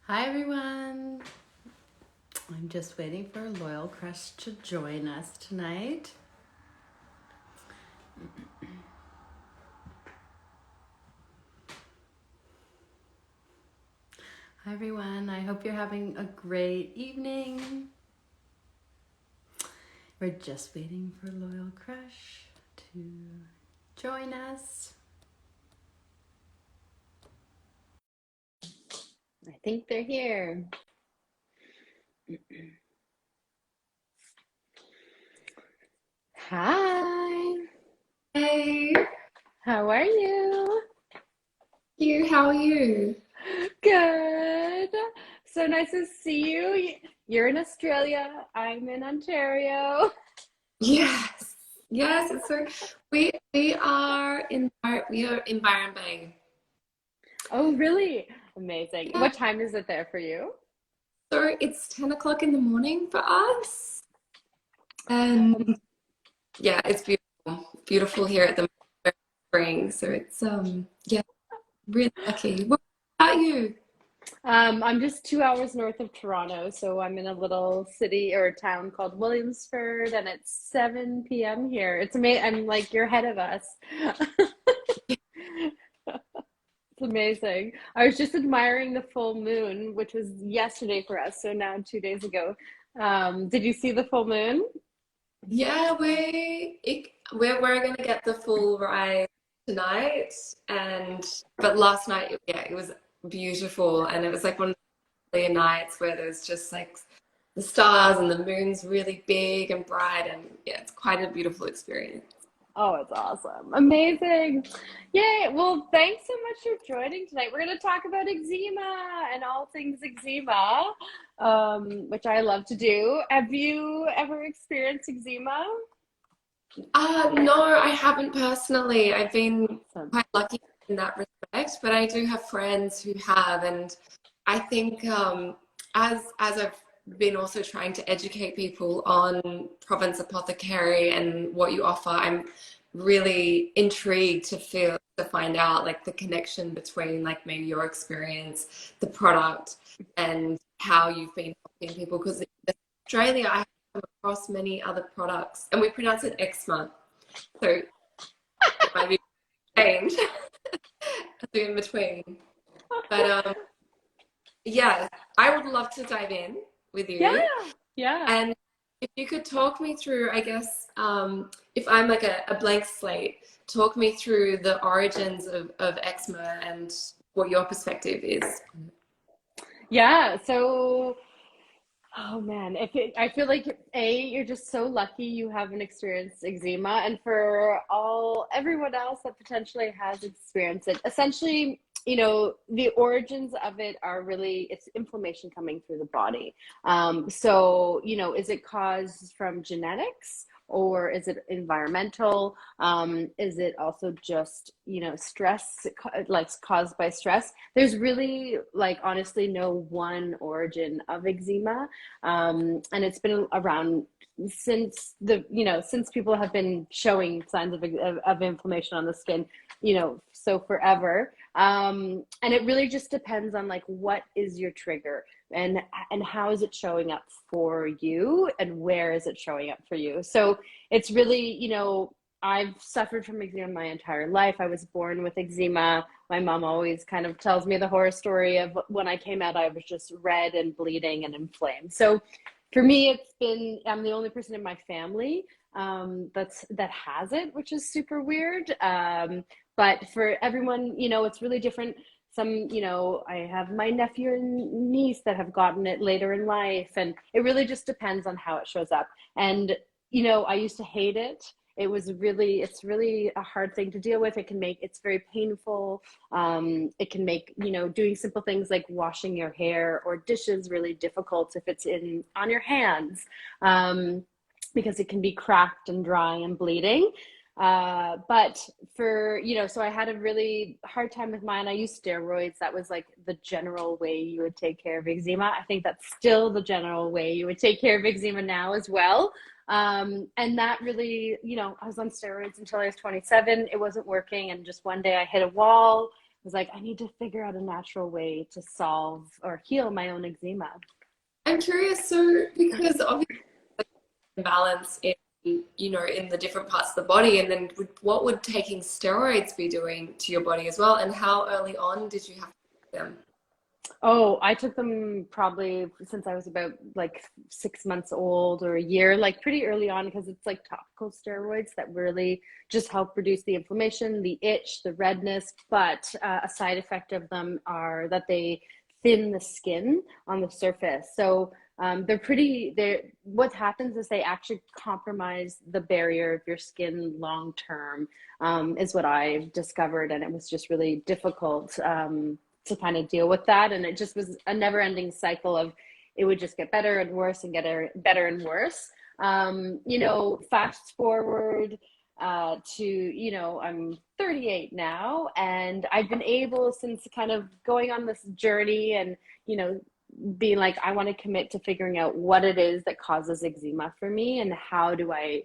Hi everyone. I'm just waiting for a loyal crush to join us tonight. Hi everyone. I hope you're having a great evening. We're just waiting for a loyal crush to join us. I think they're here. Hi. Hey, How are you? how are you? Good. So nice to see you. You're in Australia. I'm in Ontario. Yes, yes, it's so we are in Byron Bay. Oh, really? Amazing. Yeah, What time is it there for you? so it's 10 o'clock in the morning for us. And yeah, it's beautiful. Beautiful here at the spring. So it's yeah, really lucky. What about you? I'm just 2 hours north of Toronto, so I'm in a little city or town called Williamsford, and it's 7 p.m. here. It's amazing. I'm like, you're ahead of us. It's amazing. I was just admiring the full moon, which was yesterday for us, so now 2 days ago. Did you see the full moon? Yeah, we're gonna get the full ride tonight and but last night yeah, it was beautiful and it was like one of clear nights where there's just like the stars and the moon's really big and bright and yeah, it's quite a beautiful experience. Oh, it's awesome. Amazing. Yay. Well, thanks so much for joining tonight. We're going to talk about eczema and all things eczema, which I love to do. Have you ever experienced eczema? No, I haven't personally. I've been Awesome. quite lucky in that respect, but I do have friends who have, and I think as I've been also trying to educate people on Province Apothecary and what you offer, I'm really intrigued to find out like the connection between like maybe your experience, the product, and how you've been helping people. Because in Australia, I come across many other products, and we pronounce it eczema. So it might be strange in between. But yeah, I would love to dive in with Yeah. you. Yeah. And if you could talk me through, I guess, if I'm like a blank slate, talk me through the origins of eczema and what your perspective is. Yeah. So, oh man, I feel like you're just so lucky you haven't experienced eczema, and for everyone else that potentially has experienced it, essentially, the origins of it are really it's inflammation coming through the body. So, is it caused from genetics? Or is it environmental? Is it also just, stress, like caused by stress? There's really, like, honestly, no one origin of eczema, and it's been around since since people have been showing signs of inflammation on the skin, so forever. And it really just depends on like what is your trigger and how is it showing up for you and where is it showing up for you. So it's really, I've suffered from eczema my entire life. I was born with eczema. My mom always kind of tells me the horror story of when I came out, I was just red and bleeding and inflamed. So for me, I'm the only person in my family that has it, which is super weird. But for everyone, it's really different. Some, I have my nephew and niece that have gotten it later in life, and it really just depends on how it shows up. And, I used to hate it. It's really a hard thing to deal with. It's very painful. It can make, doing simple things like washing your hair or dishes really difficult if it's on your hands, because it can be cracked and dry and bleeding. But so I had a really hard time with mine. I used steroids. That was like the general way you would take care of eczema. I think that's still the general way you would take care of eczema now as well. And that really, I was on steroids until I was 27. It wasn't working. And just one day I hit a wall. was like, I need to figure out a natural way to solve or heal my own eczema. I'm curious, so because obviously imbalance in, you know, in the different parts of the body, and then what would taking steroids be doing to your body as well, and how early on did you have to take them? Oh, I took them probably since I was about like 6 months old or a year, like pretty early on, because it's like topical steroids that really just help reduce the inflammation, the itch, the redness. But a side effect of them are that they thin the skin on the surface. So what happens is they actually compromise the barrier of your skin long term, is what I've discovered. And it was just really difficult. To kind of deal with that. And it just was a never ending cycle of it would just get better and worse and get better and worse. Fast forward I'm 38 now, and I've been able, since kind of going on this journey and, being like, I want to commit to figuring out what it is that causes eczema for me and how do I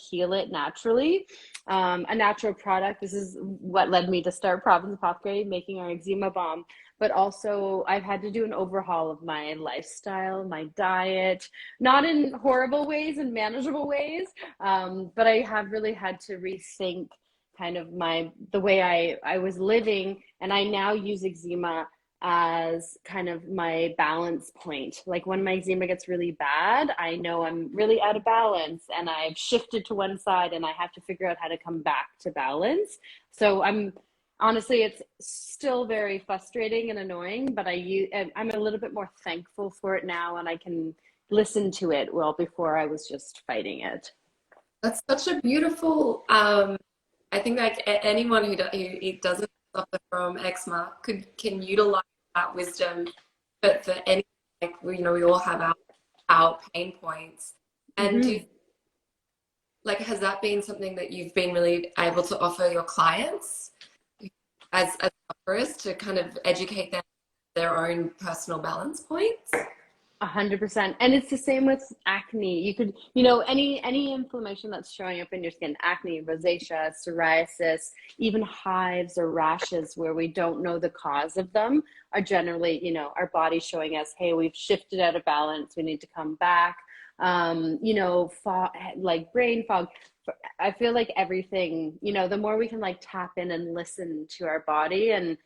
heal it naturally? A natural product. This is what led me to start Province Apothecary, making our eczema balm. But also, I've had to do an overhaul of my lifestyle, my diet, not in horrible ways and manageable ways, but I have really had to rethink kind of the way I was living, and I now use eczema as kind of my balance point. Like when my eczema gets really bad, I know I'm really out of balance and I've shifted to one side and I have to figure out how to come back to balance. So honestly, it's still very frustrating and annoying, but I'm a little bit more thankful for it now, and I can listen to it, well, before I was just fighting it. That's such a beautiful, I think like anyone who doesn't suffer from eczema can utilize that wisdom, but for any, like, we all have our pain points. And Mm-hmm. like, has that been something that you've been really able to offer your clients as sufferers, to kind of educate them their own personal balance points? 100%. And it's the same with acne. You could, any inflammation that's showing up in your skin, acne, rosacea, psoriasis, even hives or rashes where we don't know the cause of them, are generally, our body showing us, hey, we've shifted out of balance. We need to come back. Fog, like brain fog. I feel like everything, the more we can like tap in and listen to our body and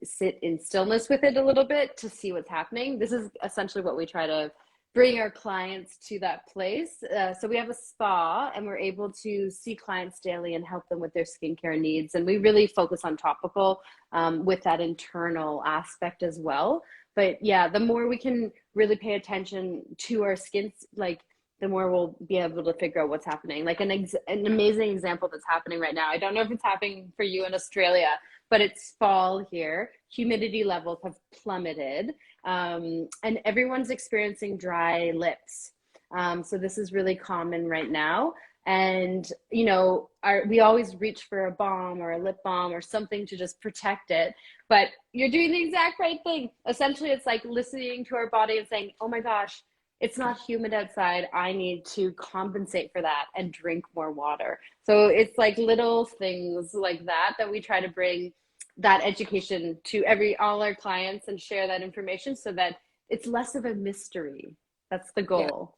sit in stillness with it a little bit to see what's happening. This is essentially what we try to bring our clients to, that place. So we have a spa, and we're able to see clients daily and help them with their skincare needs. And we really focus on topical, with that internal aspect as well. But yeah, the more we can really pay attention to our skin, like the more we'll be able to figure out what's happening. Like an amazing example that's happening right now. I don't know if it's happening for you in Australia, but it's fall here. Humidity levels have plummeted, and everyone's experiencing dry lips. So this is really common right now. And, we always reach for a balm or a lip balm or something to just protect it. But you're doing the exact right thing. Essentially, it's like listening to our body and saying, oh my gosh, it's not humid outside. I need to compensate for that and drink more water. So it's like little things like that we try to bring that education to all our clients and share that information so that it's less of a mystery. That's the Yeah. goal.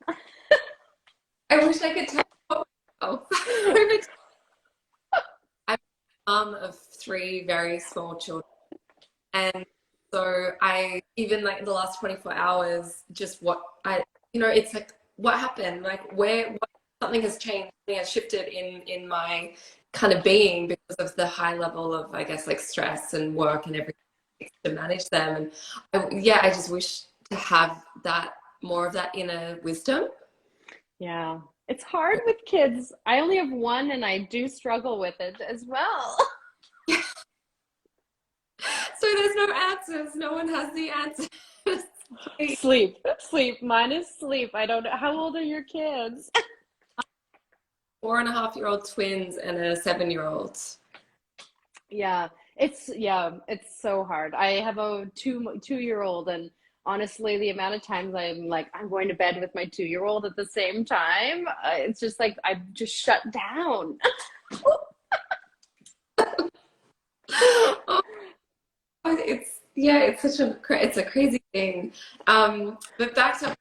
I wish I could tell. Oh. I'm a mom of 3 very small children. And so I, even like in the last 24 hours, just it's like, what happened? Like something has changed, something has shifted in my kind of being because of the high level of, I guess, like stress and work and everything to manage them. And I just wish to have more of that inner wisdom. Yeah. It's hard with kids. I only have one and I do struggle with it as well. So there's no answers. No one has the answers. Sleep. Mine is sleep. I don't know. How old are your kids? 4.5-year-old twins and a 7-year-old. Yeah, it's so hard. I have a two-year-old, and honestly, the amount of times I'm like, I'm going to bed with my 2-year-old at the same time, it's just like I've just shut down. Oh, it's yeah, it's such a it's a crazy thing. But back to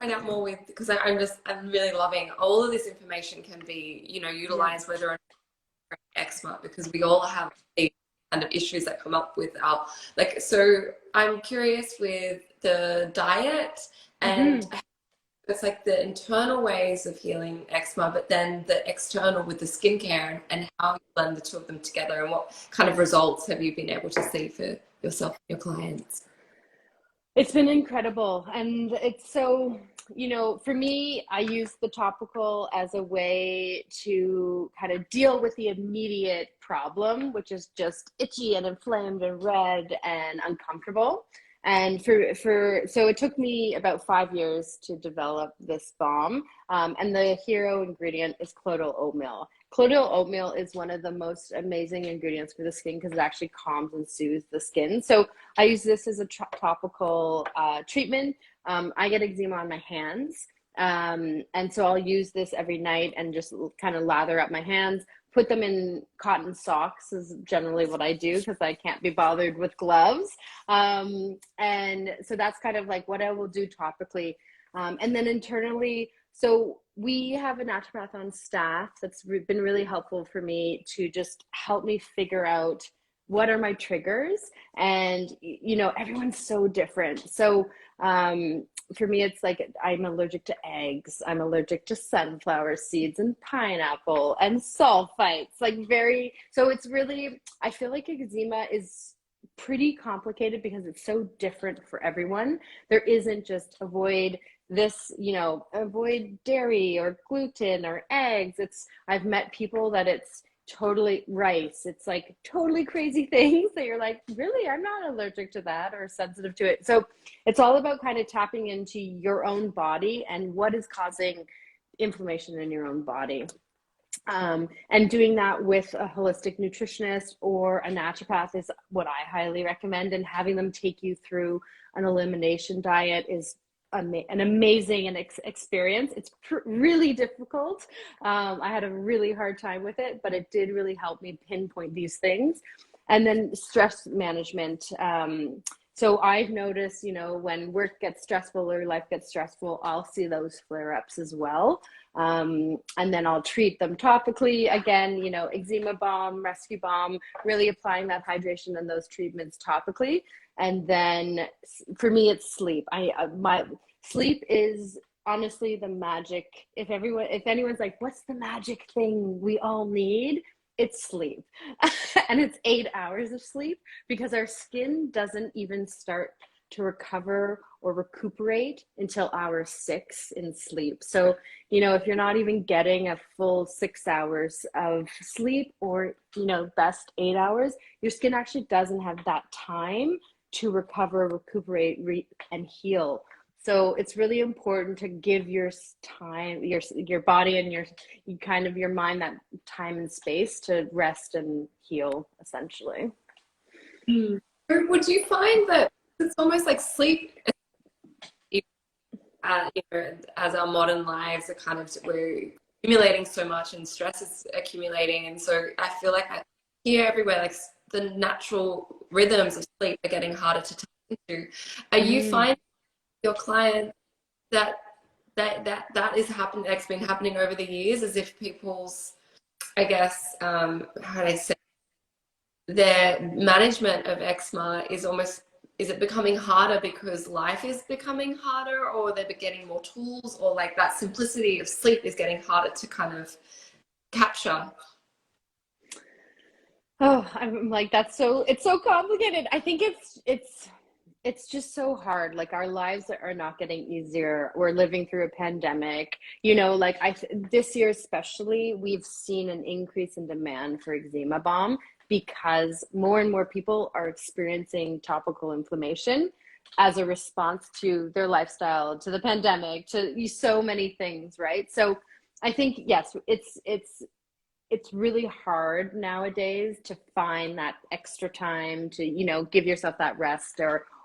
find out more with because I'm really loving all of this information can be Yeah. utilized whether or not eczema because we all have these kind of issues that come up with our like. So I'm curious with the diet and Hmm. it's like the internal ways of healing eczema, but then the external with the skincare and how you blend the two of them together and what kind of results have you been able to see for yourself and your clients? It's been incredible. And it's so, for me, I use the topical as a way to kind of deal with the immediate problem, which is just itchy and inflamed and red and uncomfortable. And so it took me about 5 years to develop this balm. And the hero ingredient is colloidal oatmeal. Colloidal oatmeal is one of the most amazing ingredients for the skin because it actually calms and soothes the skin. So I use this as a topical treatment. I get eczema on my hands. And so I'll use this every night and just kind of lather up my hands, put them in cotton socks is generally what I do because I can't be bothered with gloves. And so that's kind of like what I will do topically. And then internally, so we have a naturopath on staff that's been really helpful for me to just help me figure out what are my triggers. And everyone's so different. So for me it's like I'm allergic to eggs, I'm allergic to sunflower seeds and pineapple and sulfites, like very, so it's really, I feel like eczema is pretty complicated because it's so different for everyone. There isn't just avoid this, avoid dairy or gluten or eggs. It's, I've met people that it's totally rice. It's like totally crazy things that you're like, really, I'm not allergic to that or sensitive to it. So it's all about kind of tapping into your own body and what is causing inflammation in your own body. And doing that with a holistic nutritionist or a naturopath is what I highly recommend. And having them take you through an elimination diet is an amazing experience. It's really difficult. I had a really hard time with it, but it did really help me pinpoint these things. And then stress management. So I've noticed, when work gets stressful or life gets stressful, I'll see those flare ups as well. And then I'll treat them topically. Again, eczema balm, rescue balm, really applying that hydration and those treatments topically. And then for me, it's sleep. My sleep is honestly the magic. If anyone's like, what's the magic thing we all need? It's sleep. And it's 8 hours of sleep because our skin doesn't even start to recover or recuperate until hour 6 in sleep. So, if you're not even getting a full 6 hours of sleep or, best 8 hours, your skin actually doesn't have that time to recover, recuperate, and heal. So it's really important to give your time, your body and your mind that time and space to rest and heal, essentially. Mm. Would you find that it's almost like sleep, as our modern lives are kind of, we're accumulating so much and stress is accumulating. And so I feel like I hear everywhere, like the natural rhythms of sleep are getting harder to tap into. Are you Mm. finding your clients that that is happening, that's been happening over the years, as if people's, I guess, how do I say, their management of eczema is almost, is it becoming harder because life is becoming harder, or they're getting more tools, or like that simplicity of sleep is getting harder to kind of capture? Oh, I'm like, it's so complicated. I think it's just so hard. Like our lives are not getting easier. We're living through a pandemic. Like this year especially, we've seen an increase in demand for eczema balm because more and more people are experiencing topical inflammation as a response to their lifestyle, to the pandemic, to so many things, right? So I think yes, it's really hard nowadays to find that extra time to give yourself that rest,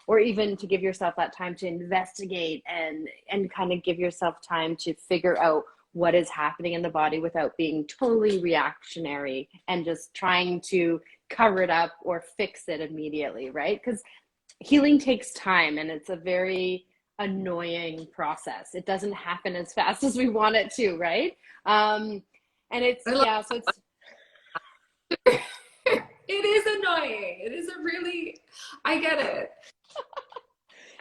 or even to give yourself that time to investigate and kind of give yourself time to figure out what is happening in the body without being totally reactionary and just trying to cover it up or fix it immediately, right? Because healing takes time, and it's a very annoying process. It doesn't happen as fast as we want it to, right? And it's, I love yeah, so it's, it. It is annoying. It is a really, I get it.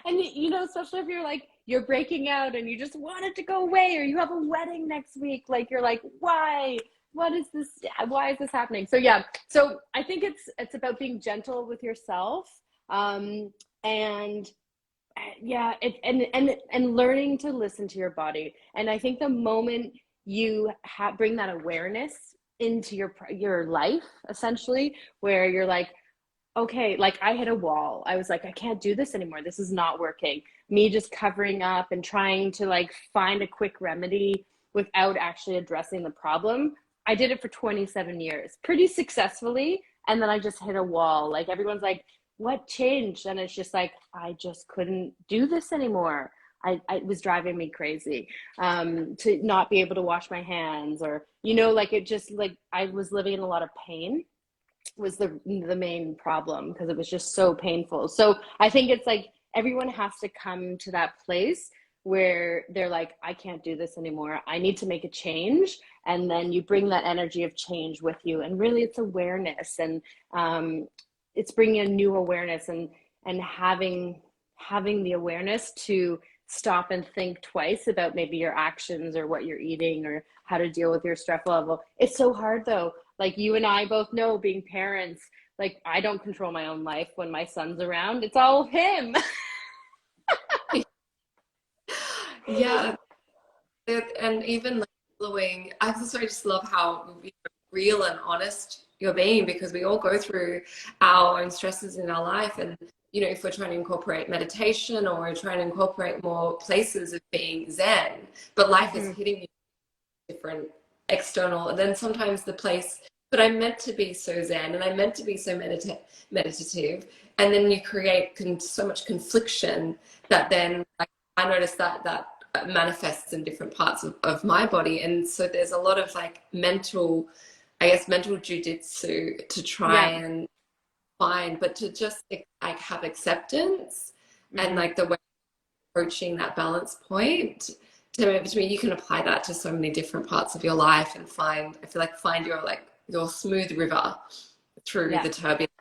and you know, especially if you're like, you're breaking out and you just want it to go away, or you have a wedding next week, like you're like, why? What is this? Why is this happening? So yeah, so I think it's about being gentle with yourself, and yeah, and learning to listen to your body. And I think the moment you bring that awareness into your life, essentially, where you're like, okay, like I hit a wall. I was like, I can't do this anymore. This is not working. Me just covering up and trying to like find a quick remedy without actually addressing the problem. I did it for 27 years, pretty successfully. And then I just hit a wall. Like everyone's like, what changed? And it's just like, I just couldn't do this anymore. It was driving me crazy, to not be able to wash my hands, or, you know, like it just like I was living in a lot of pain was the main problem, because it was just so painful. So I think it's like everyone has to come to that place where they're like, I can't do this anymore. I need to make a change. And then you bring that energy of change with you. And really it's awareness, and it's bringing a new awareness, and having the awareness to stop and think twice about maybe your actions or what you're eating or how to deal with your stress level. It's so hard though. Like you and I both know, being parents, like I don't control my own life when my son's around. It's all him. Yeah. And even like following, I just love how real and honest you're being, because we all go through our own stresses in our life. And, you know, if we're trying to incorporate meditation, or we're trying to incorporate more places of being Zen, but life is hitting you different external, and then sometimes the place, but I'm meant to be so Zen and I'm meant to be so meditative, and then you create so much confliction that then, like, I noticed that manifests in different parts of my body. And so there's a lot of like mental, I guess, mental jujitsu to try Yeah. and find, but to just like have acceptance, and like the way approaching that balance point, to me, you can apply that to so many different parts of your life, and I feel like find your smooth river through Yeah. the turbulence.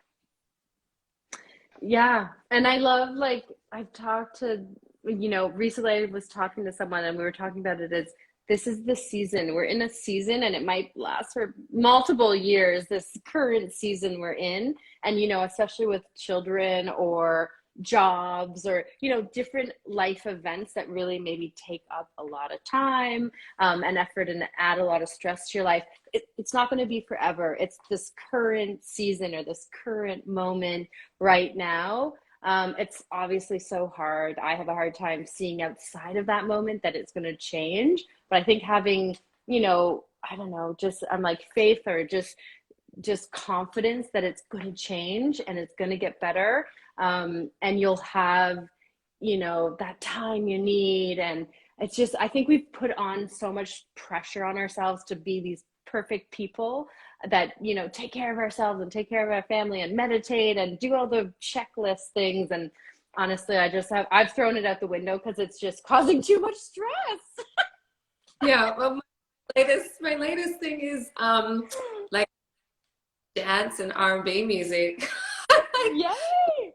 Yeah. And I love, like, I've talked to, you know, recently I was talking to someone and we were talking about it as, this is the season. We're in a season, and it might last for multiple years, this current season we're in. And, you know, especially with children or jobs, or, you know, different life events that really maybe take up a lot of time, and effort, and add a lot of stress to your life. It's not going to be forever. It's this current season, or this current moment right now. It's obviously so hard. I have a hard time seeing outside of that moment that it's going to change. But I think having, you know, I don't know, just I'm like faith, or just confidence that it's going to change and it's going to get better. And you'll have, you know, that time you need. And it's just, I think we've put on so much pressure on ourselves to be these perfect people that, you know, take care of ourselves and take care of our family and meditate and do all the checklist things. And honestly, I've thrown it out the window because it's just causing too much stress. Yeah, well, my latest thing is like dance and R&B music. Yay!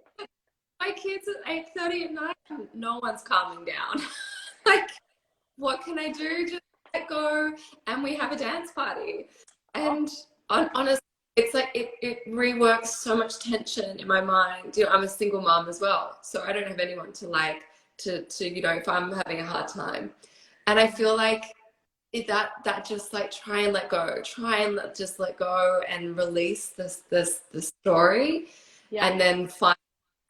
My kids at 8:30 at night, no one's calming down. Like, what can I do? Just let go, and we have a dance party. And honestly, it's like it reworks so much tension in my mind. You know, I'm a single mom as well, so I don't have anyone to you know, if I'm having a hard time. And I feel like that just like try and let go, just let go and release this story, Yeah. and then find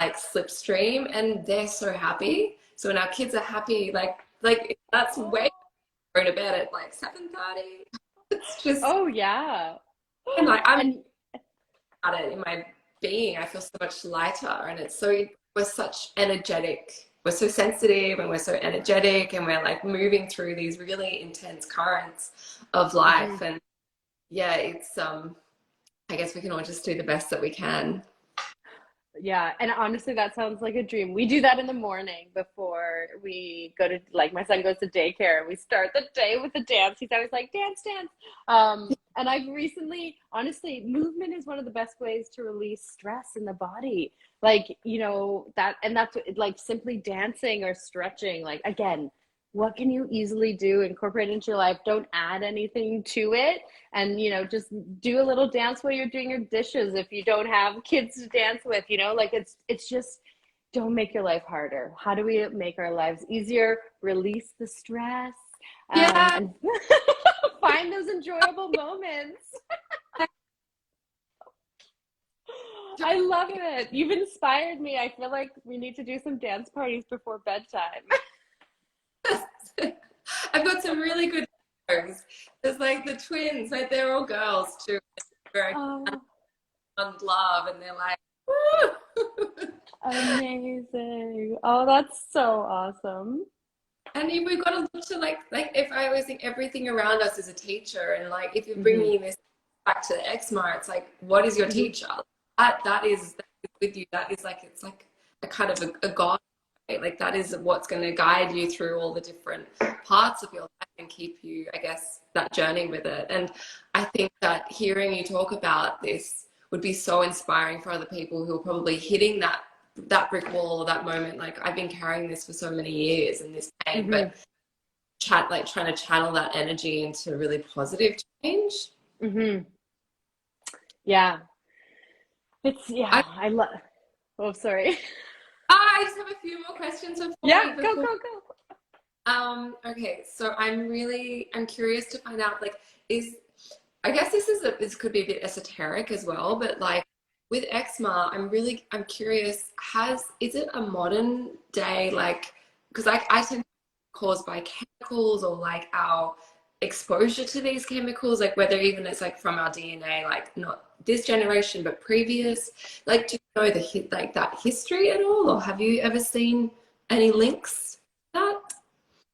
like slipstream, and they're so happy. So when our kids are happy, like that's way going to bed at like 7:30. It's just, Oh yeah. and like I'm And at it in my being. I feel so much lighter, and we're such energetic we're so sensitive and we're so energetic and we're like moving through these really intense currents of Hmm. life. And yeah, it's I guess we can all just do the best that we can. Yeah, and honestly, that sounds like a dream. We do that in the morning before we go to, like, my son goes to daycare. We start the day with a dance. He's always like, dance, dance. And I've recently, honestly, movement is one of the best ways to release stress in the body. Like, that, and that's like simply dancing or stretching. Like, again, what can you easily do, incorporate into your life? Don't add anything to it, and just do a little dance while you're doing your dishes if you don't have kids to dance with. Like, it's just, don't make your life harder. How do we make our lives easier, release the stress, Yeah. and find those enjoyable moments? I love it. You've inspired me. I feel like we need to do some dance parties before bedtime. I've got some really good photos. There's like the twins, like they're all girls too. Very Oh, fun love, and they're like, woo! amazing. Oh, that's so awesome. And we've got to look to like if I always think everything around us is a teacher, and like if you're Hmm. bringing this back to the eczema, it's like, what is your Hmm. teacher? That is with you. That is like, it's like a kind of a god, right? Like that is what's going to guide you through all the different parts of your life and keep you, I guess, that journey with it. And I think that hearing you talk about this would be so inspiring for other people who are probably hitting that brick wall or that moment. Like I've been carrying this for so many years and this pain, Hmm. but like trying to channel that energy into really positive change. Hmm. Yeah. I I love. Oh, sorry. I just have a few more questions for Yeah, you go, before. go, go. Okay, so I'm curious to find out, like, is I guess this could be a bit esoteric as well, but like with eczema, I'm curious, is it a modern day, like, because I tend to be caused by chemicals or like our exposure to these chemicals, like whether even it's like from our DNA, like not this generation but previous, like do you know like that history at all, or have you ever seen any links to that?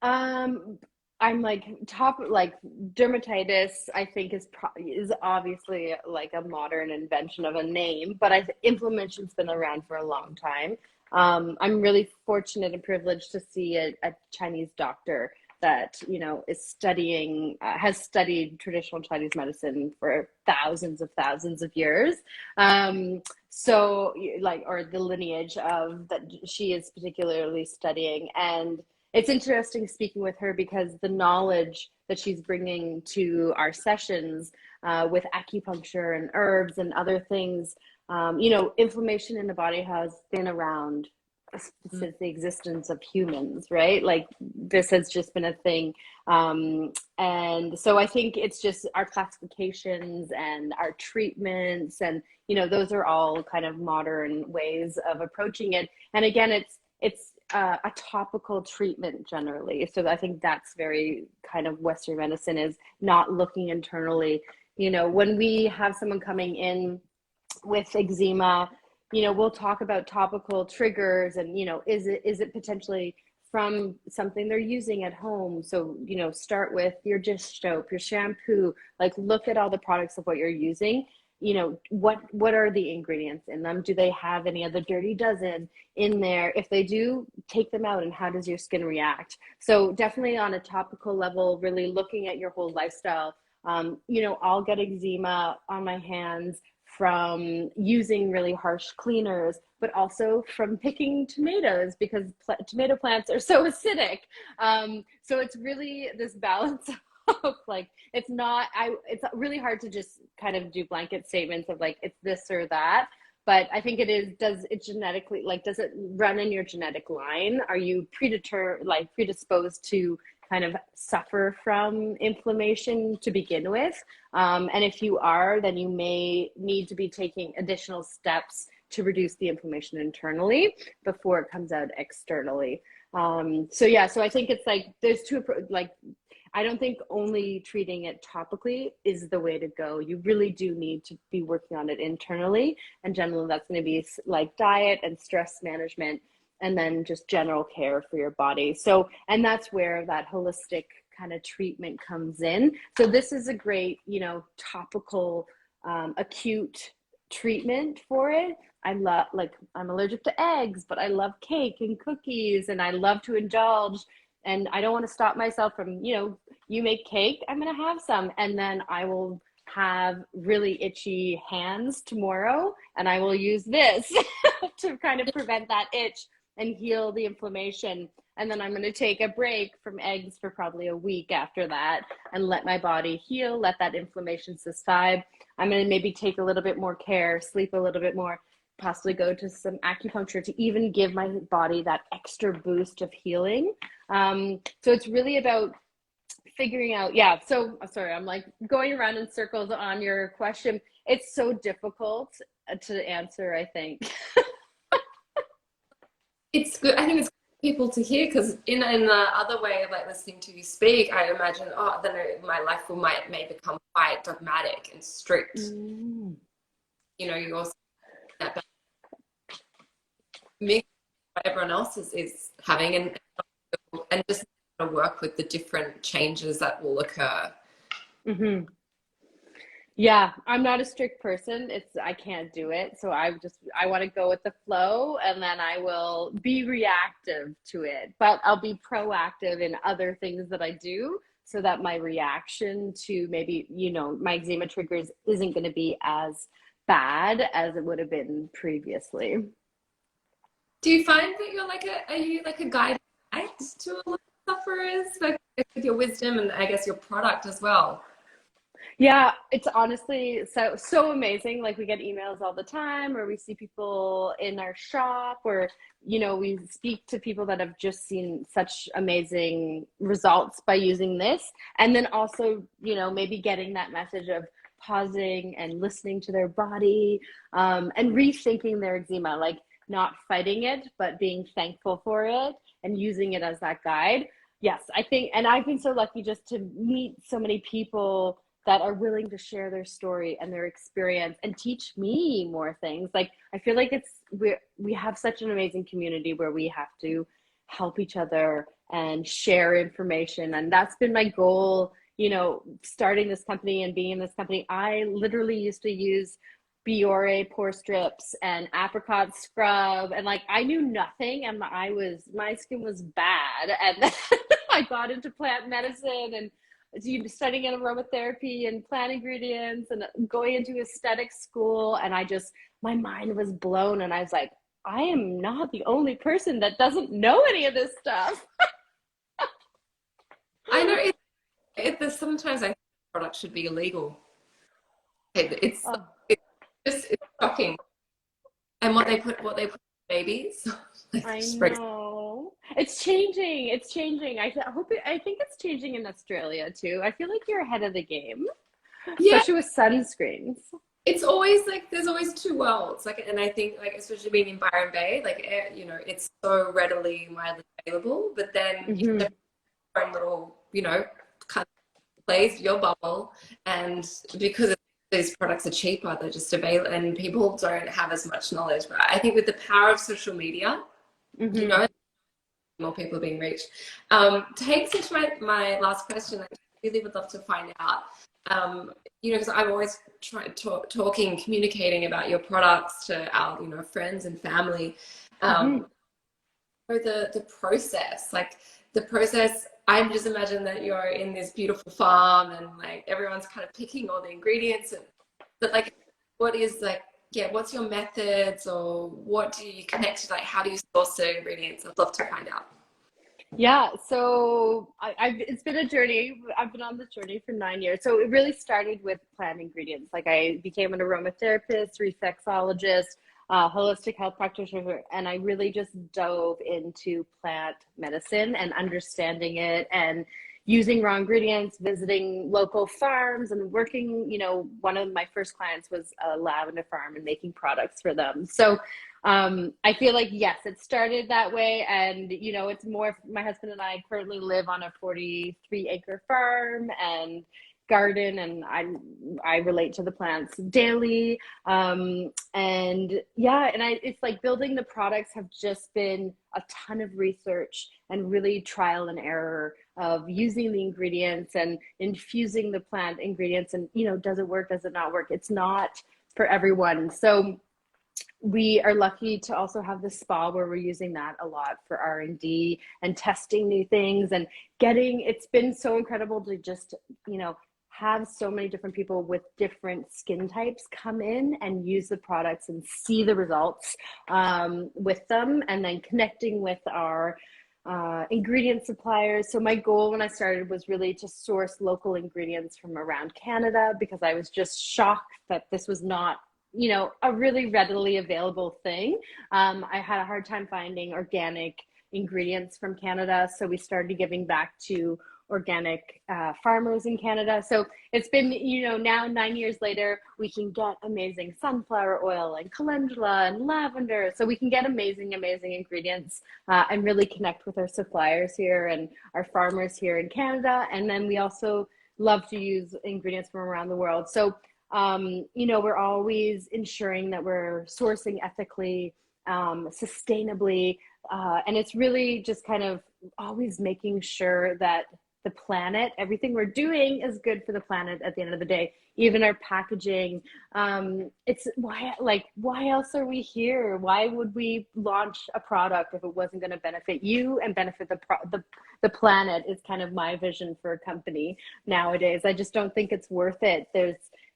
Um, I'm like like dermatitis. I think is obviously like a modern invention of a name, but inflammation's been around for a long time. I'm really fortunate and privileged to see a Chinese doctor that has studied traditional Chinese medicine for thousands of years. So like, or the lineage of that she is particularly studying. And it's interesting speaking with her because the knowledge that she's bringing to our sessions, with acupuncture and herbs and other things, inflammation in the body has been around since the existence of humans, right? Like, this has just been a thing. And so I think it's just our classifications and our treatments, and those are all kind of modern ways of approaching it. And again, it's a topical treatment generally. So I think that's very kind of Western medicine, is not looking internally. When we have someone coming in with eczema, we'll talk about topical triggers, and is it potentially from something they're using at home. So start with your dish soap, your shampoo, like look at all the products of what you're using. What are the ingredients in them? Do they have any other dirty dozen in there? If they do, take them out, and how does your skin react? So definitely on a topical level, really looking at your whole lifestyle. I'll get eczema on my hands from using really harsh cleaners, but also from picking tomatoes, because tomato plants are so acidic. So it's really this balance of like, it's really hard to just kind of do blanket statements of like it's this or that. But I think does it genetically, like, does it run in your genetic line? Are you predisposed to kind of suffer from inflammation to begin with? And if you are, then you may need to be taking additional steps to reduce the inflammation internally before it comes out externally. So yeah, so I think it's like there's like, I don't think only treating it topically is the way to go. You really do need to be working on it internally. And generally, that's going to be like diet and stress management. and then just general care for your body. So, and that's where that holistic kind of treatment comes in. So this is a great, topical, acute treatment for it. I love, like, I'm allergic to eggs, but I love cake and cookies, and I love to indulge. And I don't want to stop myself from, you make cake, I'm going to have some. And then I will have really itchy hands tomorrow, and I will use this to kind of prevent that itch and heal the inflammation. And then I'm going to take a break from eggs for probably a week after that and let my body heal, let that inflammation subside. I'm going to maybe take a little bit more care, sleep a little bit more, possibly go to some acupuncture to even give my body that extra boost of healing. So it's really about figuring out, yeah. So sorry, I'm like going around in circles on your question. It's so difficult to answer, I think. It's good. I think it's good for people to hear, because in the other way of like listening to you speak, I imagine, oh, then my life may become quite dogmatic and strict. You also that mix what everyone else is having, and just work with the different changes that will occur. Yeah, I'm not a strict person. I can't do it. So I want to go with the flow, and then I will be reactive to it, but I'll be proactive in other things that I do, so that my reaction to maybe, my eczema triggers isn't going to be as bad as it would have been previously. Do you find that are you like a guide to a lot of sufferers, like with your wisdom and I guess your product as well? Yeah, it's honestly so amazing. Like, we get emails all the time, or we see people in our shop, or we speak to people that have just seen such amazing results by using this. And then also, maybe getting that message of pausing and listening to their body, and rethinking their eczema, like not fighting it, but being thankful for it and using it as that guide. Yes, I think, and I've been so lucky just to meet so many people that are willing to share their story and their experience and teach me more things. Like, I feel like we have such an amazing community where we have to help each other and share information. And that's been my goal, starting this company and being in this company. I literally used to use Biore pore strips and apricot scrub, and like, I knew nothing, and my skin was bad. And then I got into plant medicine and studying in aromatherapy and plant ingredients and going into aesthetic school, and my mind was blown, and I was like, I am not the only person that doesn't know any of this stuff. I know there's sometimes I think products should be illegal. It's shocking. And what they put in babies. I know. It's changing. It's changing. I think it's changing in Australia too. I feel like you're ahead of the game, Yeah, especially with sunscreens. it's always like there's always two worlds. Like, and I think, like, especially being in Byron Bay, like, it's so readily and widely available. But then you have your own little, kind of place, your bubble, and because these products are cheaper, they're just available, and people don't have as much knowledge. But I think with the power of social media, more people being reached. Takes into my last question. I really would love to find out, because I'm always communicating about your products to our, friends and family. The process, I just imagine that you're in this beautiful farm and like everyone's kind of picking all the ingredients, but like, what's your methods, or what do you connect to? Like, how do you source the ingredients? I'd love to find out. Yeah, so it's been a journey. I've been on this journey for 9 years. So it really started with plant ingredients. Like, I became an aromatherapist, reflexologist, holistic health practitioner, and I really just dove into plant medicine and understanding it, and using raw ingredients, visiting local farms, and working, one of my first clients was a lavender farm and making products for them. So I feel like, yes, it started that way. And, it's more, my husband and I currently live on a 43-acre farm, and garden, and I relate to the plants daily. And yeah, and it's like building the products have just been a ton of research and really trial and error of using the ingredients and infusing the plant ingredients, and does it work, does it not work? It's not for everyone. So we are lucky to also have the spa where we're using that a lot for R&D and testing new things, and it's been so incredible to just have so many different people with different skin types come in and use the products and see the results with them, and then connecting with our ingredient suppliers. So my goal when I started was really to source local ingredients from around Canada, because I was just shocked that this was not a really readily available thing. I had a hard time finding organic ingredients from Canada, so we started giving back to organic farmers in Canada. So it's been, now 9 years later, we can get amazing sunflower oil and calendula and lavender. So we can get amazing, amazing ingredients and really connect with our suppliers here and our farmers here in Canada. And then we also love to use ingredients from around the world. So we're always ensuring that we're sourcing ethically, sustainably, and it's really just kind of always making sure that the planet, everything we're doing is good for the planet at the end of the day. Even our packaging, it's why else are we here? Why would we launch a product if it wasn't going to benefit you and benefit the planet? Is kind of my vision for a company nowadays. I just don't think it's worth it.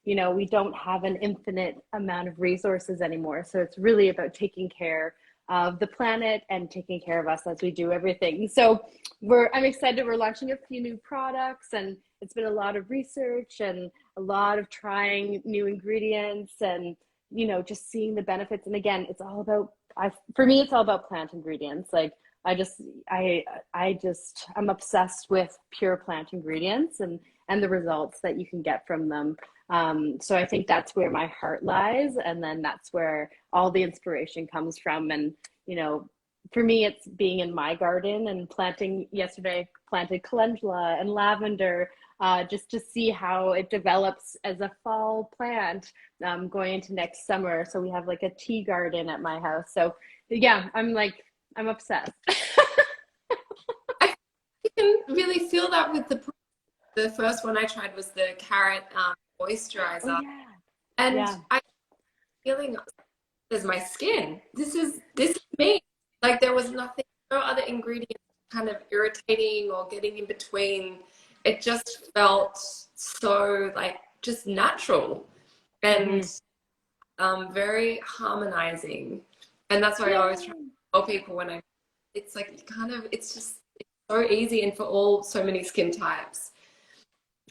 We don't have an infinite amount of resources anymore. So it's really about taking care of the planet and taking care of us as we do everything. So I'm excited. We're launching a few new products, and it's been a lot of research and a lot of trying new ingredients and, just seeing the benefits. And again, it's all about, for me, it's all about plant ingredients. Like I'm obsessed with pure plant ingredients and the results that you can get from them. So I think that's where my heart lies. And then that's where all the inspiration comes from. And, for me, it's being in my garden and yesterday planted calendula and lavender, just to see how it develops as a fall plant, going into next summer. So we have like a tea garden at my house. So yeah, I'm obsessed. I can really feel that with the first one I tried was the carrot moisturizer. Oh, yeah. And Yeah. I'm feeling as my skin. This is me. Like there was no other ingredient kind of irritating or getting in between. It just felt so just natural and very harmonizing. And that's why I always try to tell people it's so easy and for so many skin types.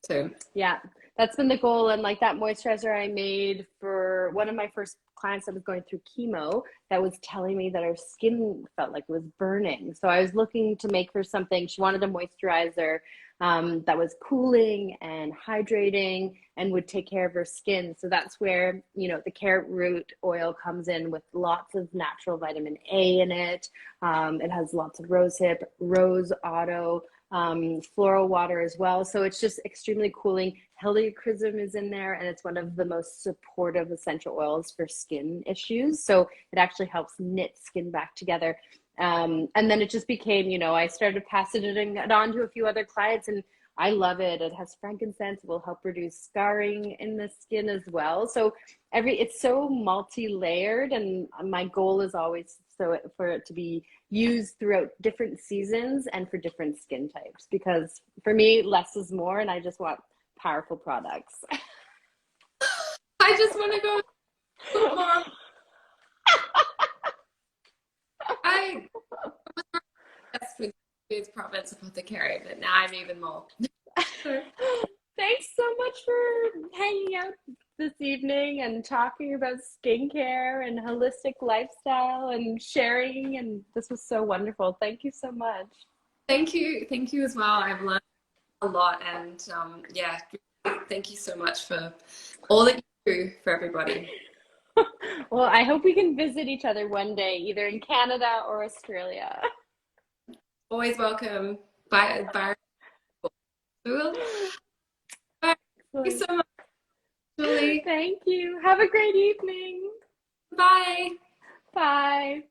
So yeah, that's been the goal. And that moisturizer I made for one of my first clients that was going through chemo, that was telling me that her skin felt like it was burning. So I was looking to make her something. She wanted a moisturizer that was cooling and hydrating and would take care of her skin. So that's where, the carrot root oil comes in with lots of natural vitamin A in it. It has lots of rosehip, rose otto, floral water as well. So it's just extremely cooling. Helichrysum is in there, and it's one of the most supportive essential oils for skin issues. So it actually helps knit skin back together. And then it just became, I started passing it on to a few other clients, and I love it. It has frankincense. It will help reduce scarring in the skin as well. So it's so multi-layered, and my goal is always for it to be used throughout different seasons and for different skin types, because for me, less is more, and I just want powerful products. I just want to go more. I was obsessed with Province Apothecary, but now I'm even more. Thanks so much for hanging out this evening and talking about skincare and holistic lifestyle and sharing. And this was so wonderful. Thank you so much. Thank you as well. I've learned a lot, and thank you so much for all that you do for everybody. Well, I hope we can visit each other one day, either in Canada or Australia. Always welcome. Bye. you so much, Julie. Thank you. Have a great evening. Bye. Bye.